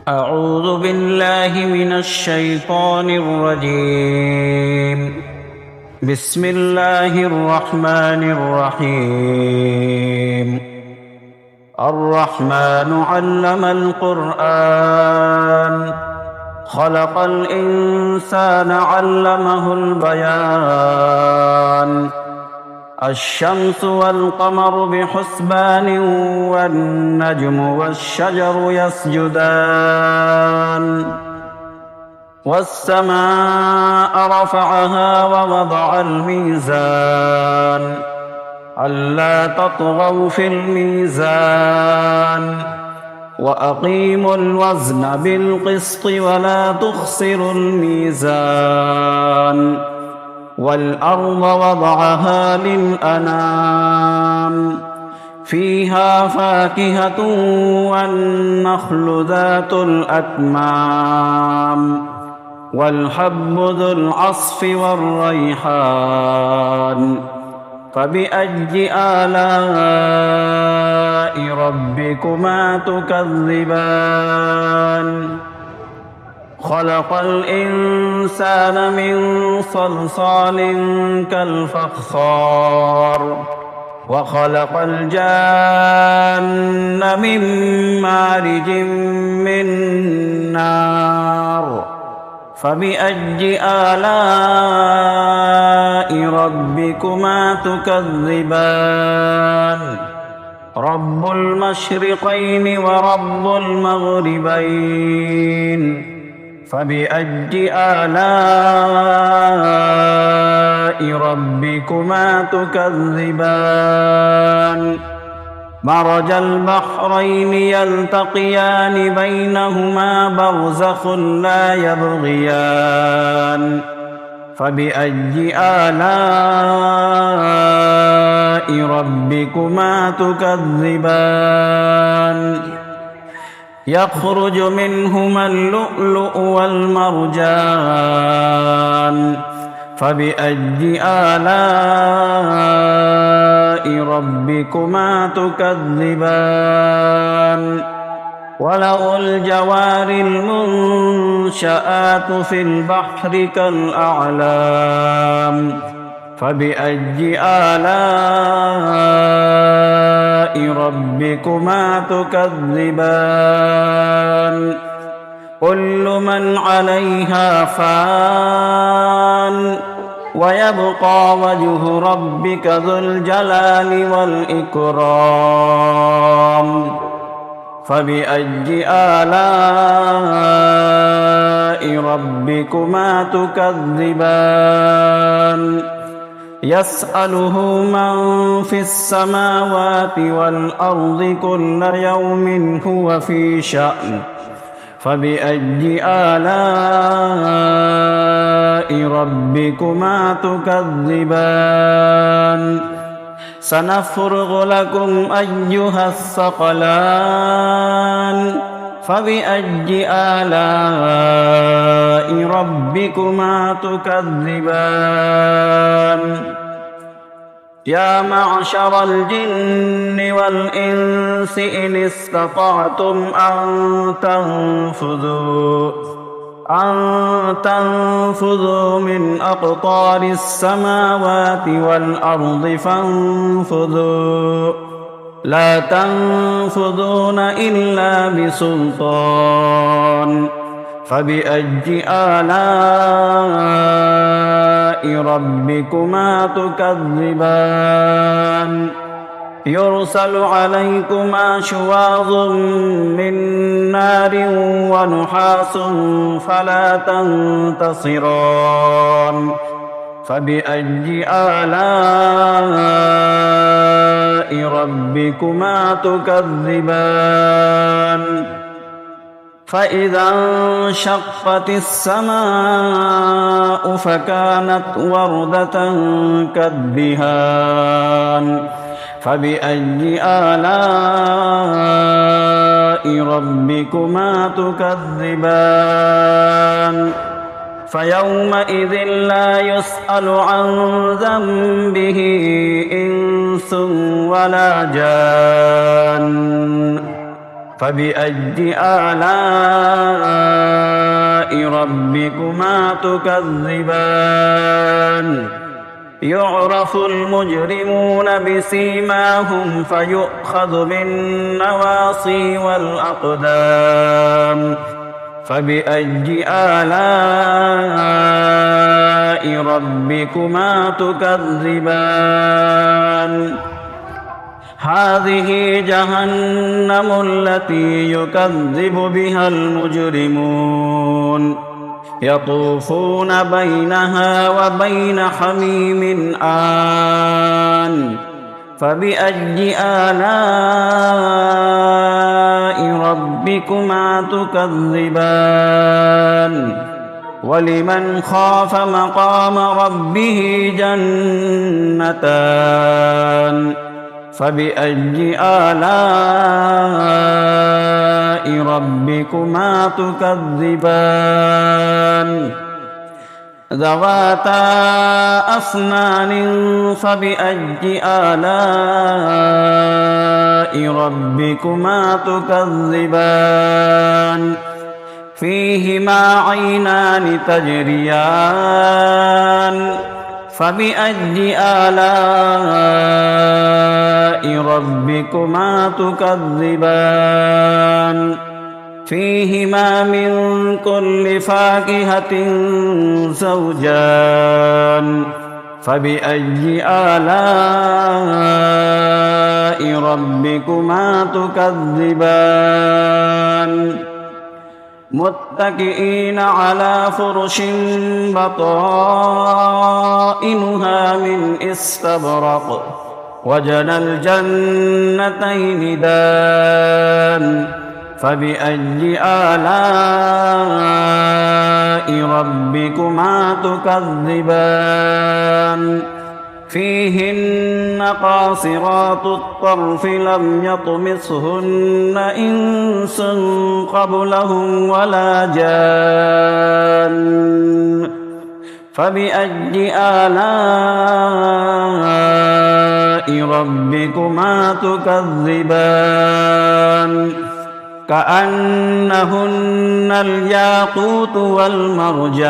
أعوذ بالله من الشيطان الرجيم. بسم الله الرحمن الرحيم. الرحمن علم القرآن خلق الإنسان علمه البيان. الشمس والقمر بحسبان والنجم والشجر يسجدان. والسماء رفعها ووضع الميزان ألا تطغوا في الميزان وأقيموا الوزن بالقسط ولا تخسروا الميزان. والأرض وضعها للأنام فيها فاكهة والنخل ذات الأكمام والحب ذو العصف والريحان. فبأي آلاء ربكما تكذبان؟ خلق الإنسان من صلصال كالفخار وخلق الجان من مارج من نار. فبأي آلاء ربكما تكذبان؟ رب المشرقين ورب المغربين. فبأي آلاء ربكما تكذبان؟ مرج البحرين يلتقيان بينهما برزخ لا يبغيان. فبأي آلاء ربكما تكذبان؟ يخرج منهما اللؤلؤ والمرجان. فبأي آلاء ربكما تكذبان؟ وله الجوار المنشآت في البحر كالأعلام. فبأي آلاء ربكما تكذبان؟ كل من عليها فان ويبقى وجه ربك ذو الجلال والإكرام. فبأي آلاء ربكما تكذبان؟ يسأله من في السماوات والأرض كل يوم هو في شأن. فبأي آلاء ربكما تكذبان؟ سنفرغ لكم أيها الثقلان. فبأي آلاء ربكما تكذبان؟ يا معشر الجن والإنس إن استطعتم أن تنفذوا من أقطار السماوات والأرض فانفذوا لا تنفذون إلا بسلطان. فبأي آلاء ربكما تكذبان؟ يرسل عليكما شواظ من نار ونحاس فلا تنتصران. فبأي آلاء ربكما تكذبان؟ فإذا انشقت السماء فكانت وردة كالدهان. فبأي آلاء ربكما تكذبان؟ فيومئذ لا يسأل عن ذنبه إنس ولا جان فبأي آلاء ربكما تكذبان يعرف المجرمون بسيماهم فيؤخذ بالنواصي والأقدام فبأي آلاء ربكما تكذبان هذه جهنم التي يكذب بها المجرمون يطوفون بينها وبين حميم آن فبأي آلاء ربكما تكذبان ولمن خاف مقام ربه جنتان فبأي آلاء ربكما تكذبان ذواتا أفنان فبأي آلاء ربكما تكذبان فيهما عينان تجريان فبأي آلاء ربكما تكذبان فيهما من كل فاكهة زوجان فبأي آلاء ربكما تكذبان متكئين على فرش بطائنها من استبرق وجنى الجنتين دان فبأي آلاء ربكما تكذبان فيهن قاصرات الطرف لم يطمثهن إنس قبلهم ولا جان فبأي آلاء ربكما تكذبان كأنهن الياقوت والمرجان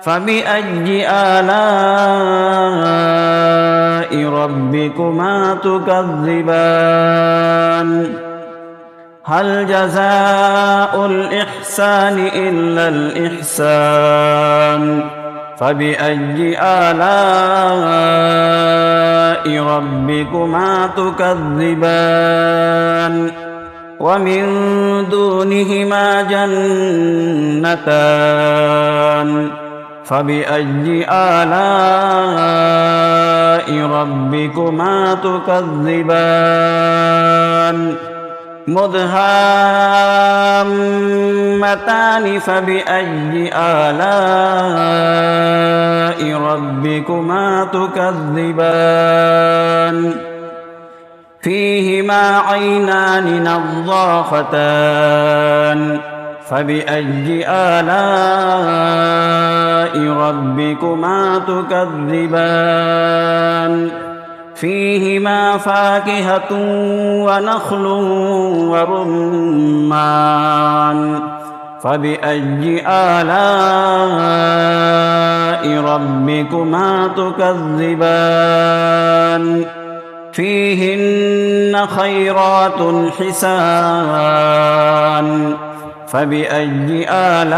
فبأي آلاء ربكما تكذبان هل جزاء الإحسان إلا الإحسان فبأي آلاء ربكما تكذبان ومن دونهما جنتان فبأي آلاء ربكما تكذبان مدهامتان فبأي آلاء ربكما تكذبان فيهما عينان نضاختان فبأي آلاء ربكما تكذبان فيهما فاكهة ونخل ورمان فبأي آلاء ربكما تكذبان فيهن خيرات حسان فبأي آلاء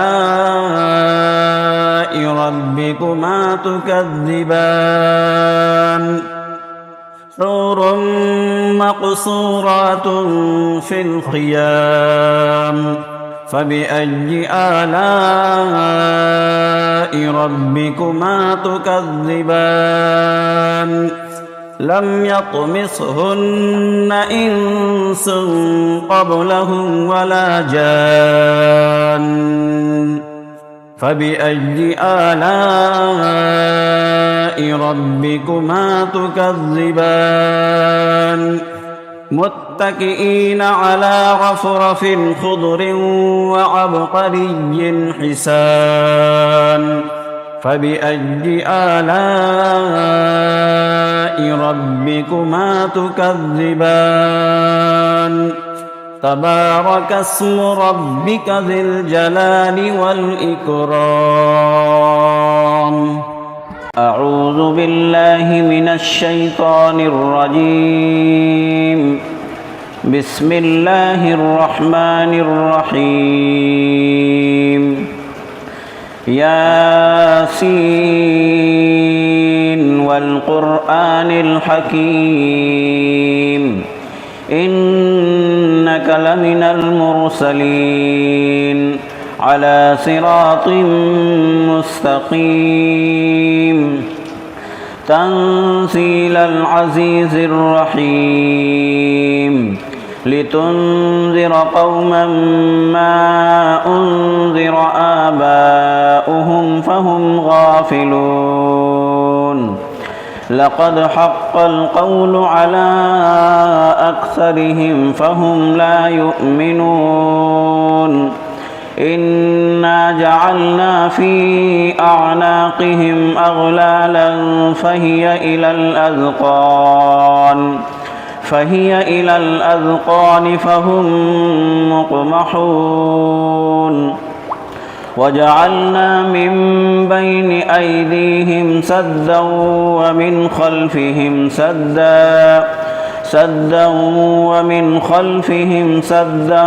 ربكما تكذبان حور مقصورات في الخيام فبأي آلاء ربكما تكذبان لم يطمثهن إنس قبلهم ولا جان فبأي آلاء ربكما تكذبان متكئين على رفرف خضر وعبقري حسان فبأي آلاء ربكما تكذبان تبارك اسم ربك ذي الجلال والإكرام أعوذ بالله من الشيطان الرجيم بسم الله الرحمن الرحيم ياسين والقرآن الحكيم إنك لمن المرسلين على صراط مستقيم تنزيل العزيز الرحيم لتنذر قوما ما أنذر آباؤهم فهم غافلون لقد حق القول على أكثرهم فهم لا يؤمنون إنا جعلنا في أعناقهم أغلالا فهي إلى الأذقان فهم مقمحون وجعلنا من بين أيديهم سدا ومن خلفهم سدا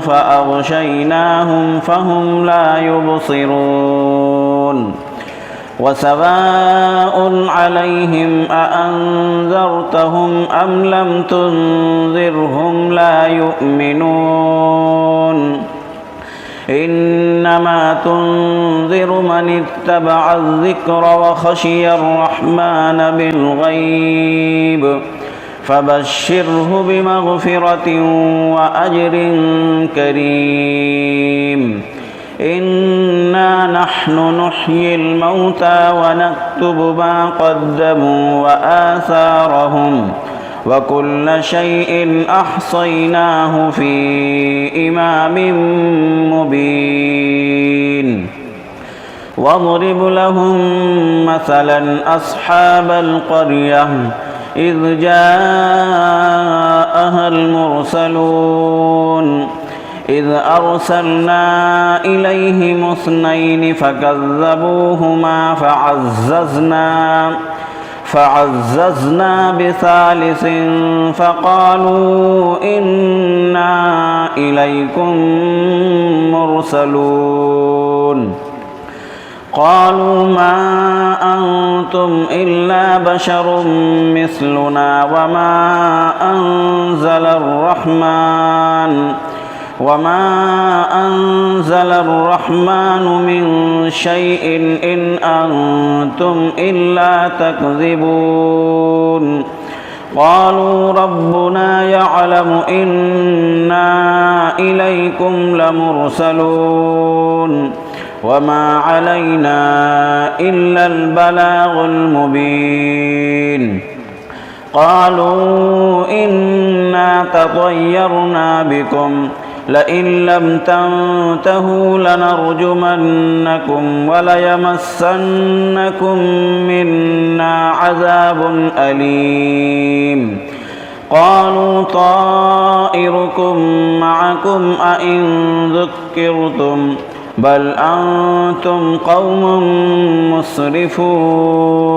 فأغشيناهم فهم لا يبصرون وسواء عليهم أأنذرتهم أم لم تنذرهم لا يؤمنون إنما تنذر من اتبع الذكر وخشي الرحمن بالغيب فبشره بمغفرة وأجر كريم إنا نحن نحيي الموتى ونكتب ما قدموا وآثارهم وكل شيء أحصيناه في إمام مبين واضرب لهم مثلا أصحاب القرية إذ جاءها المرسلون إذ أرسلنا إليهم 2 فكذبوهما فعززنا بثالث فقالوا إنا إليكم مرسلون قالوا ما أنتم إلا بشر مثلنا وما أنزل الرحمن من شيء إن أنتم إلا تكذبون قالوا ربنا يعلم إنا إليكم لمرسلون وما علينا إلا البلاغ المبين قالوا إنا تطيرنا بكم لئن لم تنتهوا لنرجمنكم وليمسنكم منا عذاب أليم قالوا طائركم معكم أئن ذكرتم بل أنتم قوم مسرفون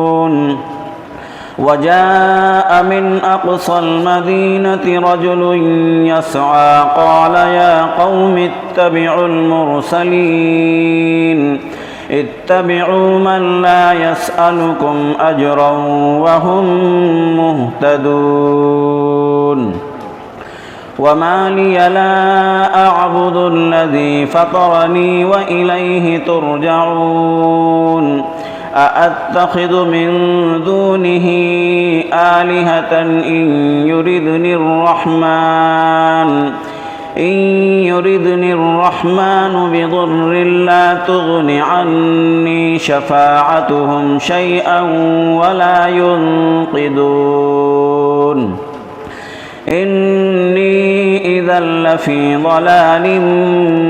وجاء من أقصى المدينة رجل يسعى قال يا قوم اتبعوا المرسلين اتبعوا من لا يسألكم أجرا وهم مهتدون وما لي لا أعبد الذي فطرني وإليه ترجعون أأتخذ من دونه آلهة إن يردني الرحمن بضر لا تغن عني شفاعتهم شيئا ولا ينقذون إني إذا لفي ضلال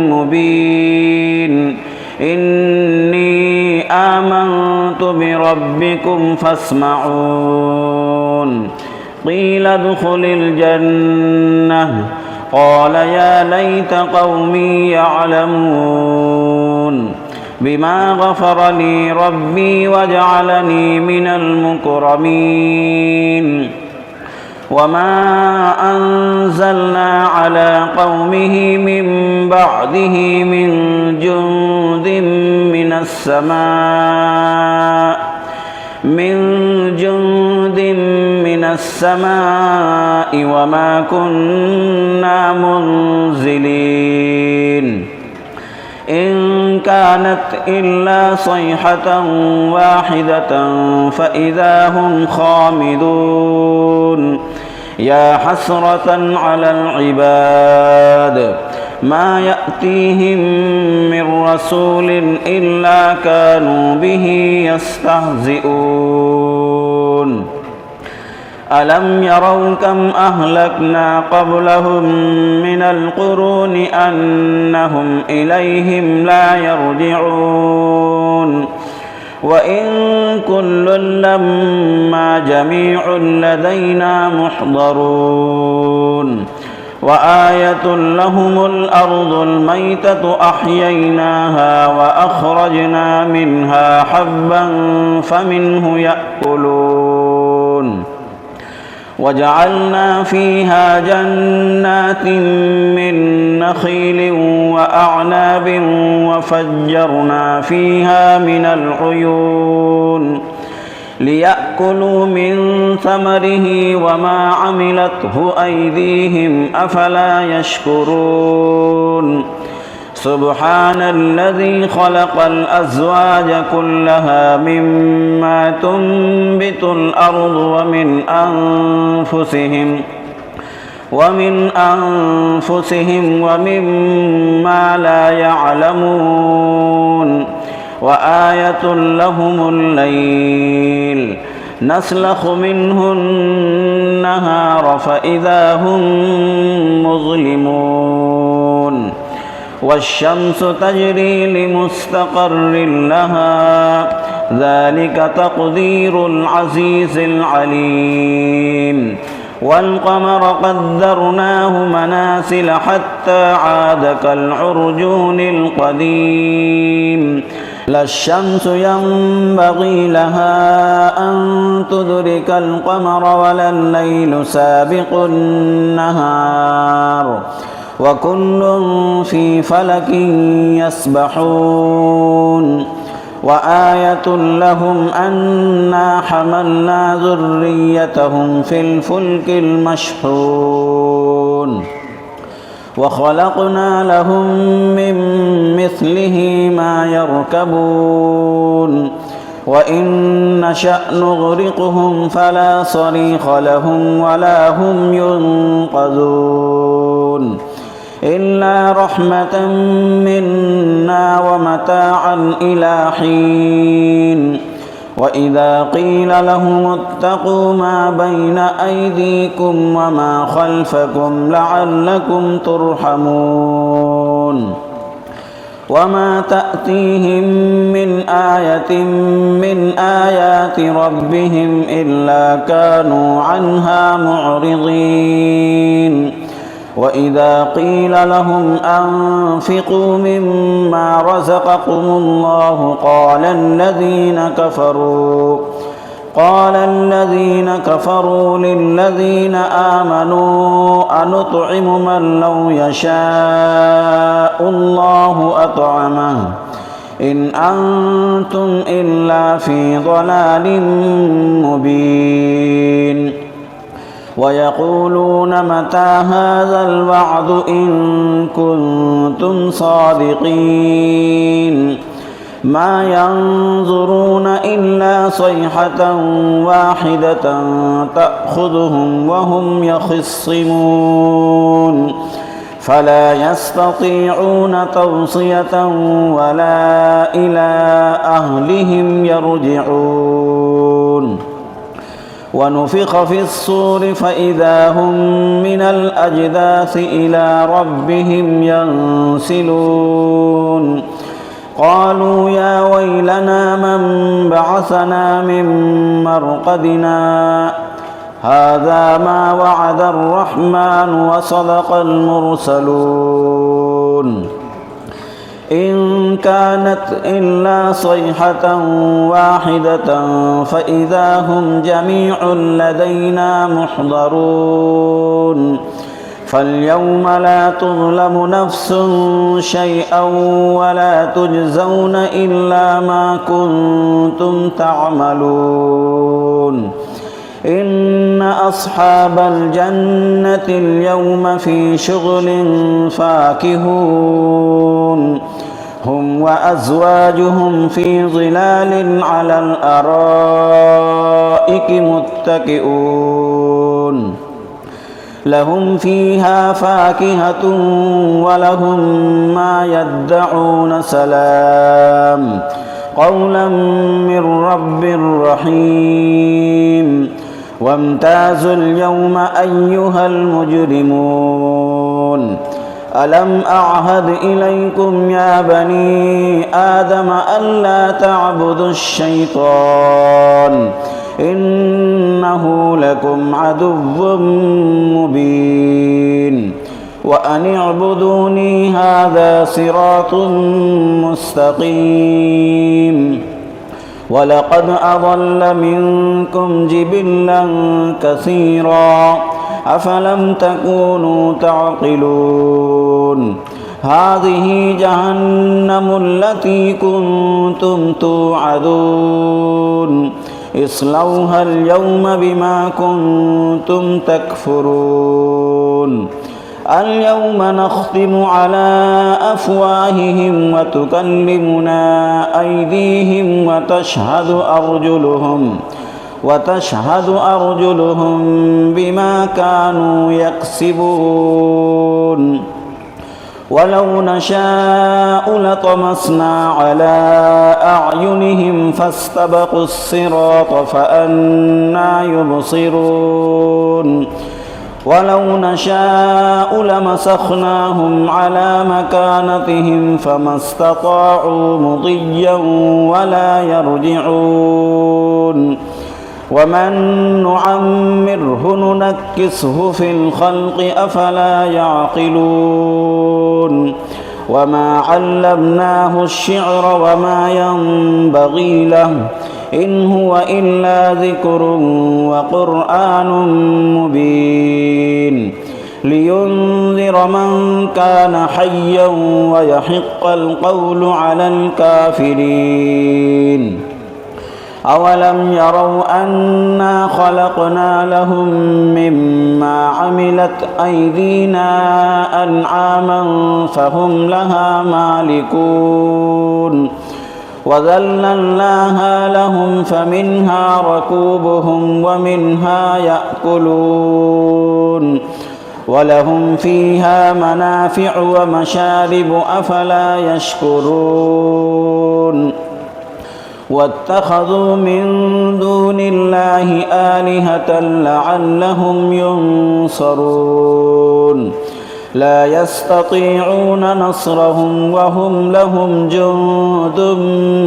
مبين إني آمنت بربكم فاسمعون قيل ادخل الجنة قال يا ليت قومي يعلمون بما غفر لي ربي وجعلني من المكرمين وما أنزلنا على قومه من بعده من جند من السماء وما كنا منزلين إن كانت إلا صيحة واحدة فإذا هم خامدون يا حسرة على العباد ما يأتيهم من رسول إلا كانوا به يستهزئون ألم يروا كم أهلكنا قبلهم من القرون أنهم إليهم لا يرجعون وإن كل لما جميع لدينا محضرون وآية لهم الأرض الميتة أحييناها وأخرجنا منها حبا فمنه يأكلون وجعلنا فيها جنات من نخيل وأعناب وفجرنا فيها من العيون ليأكلوا من ثمره وما عملته أيديهم أفلا يشكرون سبحان الذي خلق الأزواج كلها مما تنبت الأرض ومن أنفسهم ومما لا يعلمون وآية لهم الليل نسلخ منه النهار فإذا هم مظلمون والشمس تجري لمستقر لها ذلك تقدير العزيز العليم والقمر قدرناه منازل حتى عاد كالعرجون القديم لا الشمس ينبغي لها أن تدرك القمر ولا الليل سابق النهار وكل في فلك يسبحون وآية لهم أنا حملنا ذريتهم في الفلك المشحون وخلقنا لهم من مثله ما يركبون وإن نشأ نغرقهم فلا صريخ لهم ولا هم ينقذون إلا رحمة منا ومتاعا إلى حين وإذا قيل لهم اتقوا ما بين أيديكم وما خلفكم لعلكم ترحمون وما تأتيهم من آية من آيات ربهم إلا كانوا عنها معرضين وإذا قيل لهم أنفقوا مما رزقكم الله قال الذين كفروا للذين آمنوا أنطعم من لو يشاء الله أطعمه إن أنتم إلا في ضلال مبين ويقولون متى هذا الوعد إن كنتم صادقين ما ينظرون إلا صيحة واحدة تأخذهم وهم يخصمون فلا يستطيعون توصية ولا إلى أهلهم يرجعون ونفخ في الصور فإذا هم من الأجداث إلى ربهم ينسلون قالوا يا ويلنا من بعثنا من مرقدنا هذا ما وعد الرحمن وصدق المرسلون إن كانت إلا صيحة واحدة فإذا هم جميع لدينا محضرون فاليوم لا تظلم نفس شيئا ولا تجزون إلا ما كنتم تعملون إن أصحاب الجنة اليوم في شغل فاكهون هم وأزواجهم في ظلال على الأرائك متكئون لهم فيها فاكهة ولهم ما يدعون سلام قولا من رب رحيم وامتازوا اليوم أيها المجرمون ألم أعهد إليكم يا بني آدم ألا تعبدوا الشيطان إنه لكم عدو مبين وأن اعبدوني هذا صراط مستقيم ولقد أضل منكم جبلا كثيرا أفلم تكونوا تعقلون هذه جهنم التي كنتم توعدون اصلوها اليوم بما كنتم تكفرون اليوم نختم على أفواههم وتكلمنا أيديهم وتشهد أرجلهم بما كانوا يكسبون ولو نشاء لطمسنا على أعينهم فاستبقوا الصراط فأنى يبصرون ولو نشاء لمسخناهم على مكانتهم فما استطاعوا مضيا ولا يرجعون ومن نعمره ننكسه في الخلق أفلا يعقلون وما علمناه الشعر وما ينبغي له إن هو إلا ذكر وقرآن مبين لينذر من كان حيا ويحق القول على الكافرين أولم يروا أنا خلقنا لهم مما عملت أيدينا أنعاما فهم لها مالكون وذللناها لهم فمنها ركوبهم ومنها يأكلون ولهم فيها منافع ومشارب أفلا يشكرون واتخذوا من دون الله آلهة لعلهم ينصرون لا يستطيعون نصرهم وهم لهم جند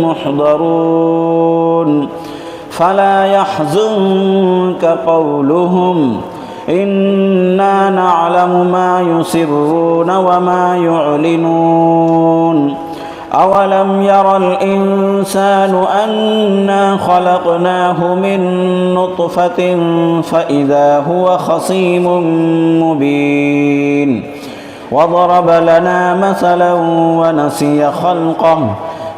محضرون فلا يحزنك قولهم إنا نعلم ما يسرون وما يعلنون أولم ير الإنسان أنا خلقناه من نطفة فإذا هو خصيم مبين وضرب لنا مثلا ونسي خلقه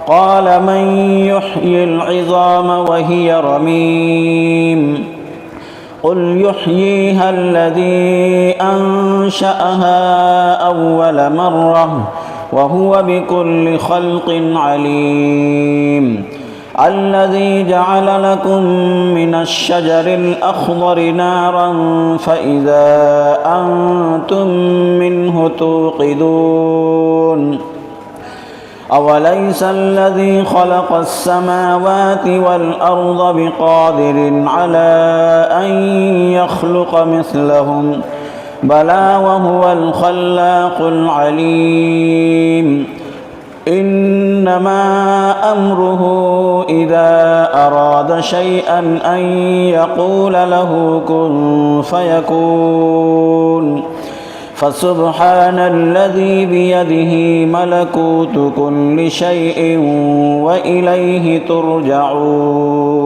قال من يحيي العظام وهي رميم قل يحييها الذي أنشأها أول مرة وهو بكل خلق عليم الذي جعل لكم من الشجر الأخضر نارا فإذا أنتم منه توقدون أوليس الذي خلق السماوات والأرض بقادر على أن يخلق مثلهم بلى وهو الخلاق العليم إن إنما أمره إذا أراد شيئا أن يقول له كن فيكون فسبحان الذي بيده ملكوت كل شيء وإليه ترجعون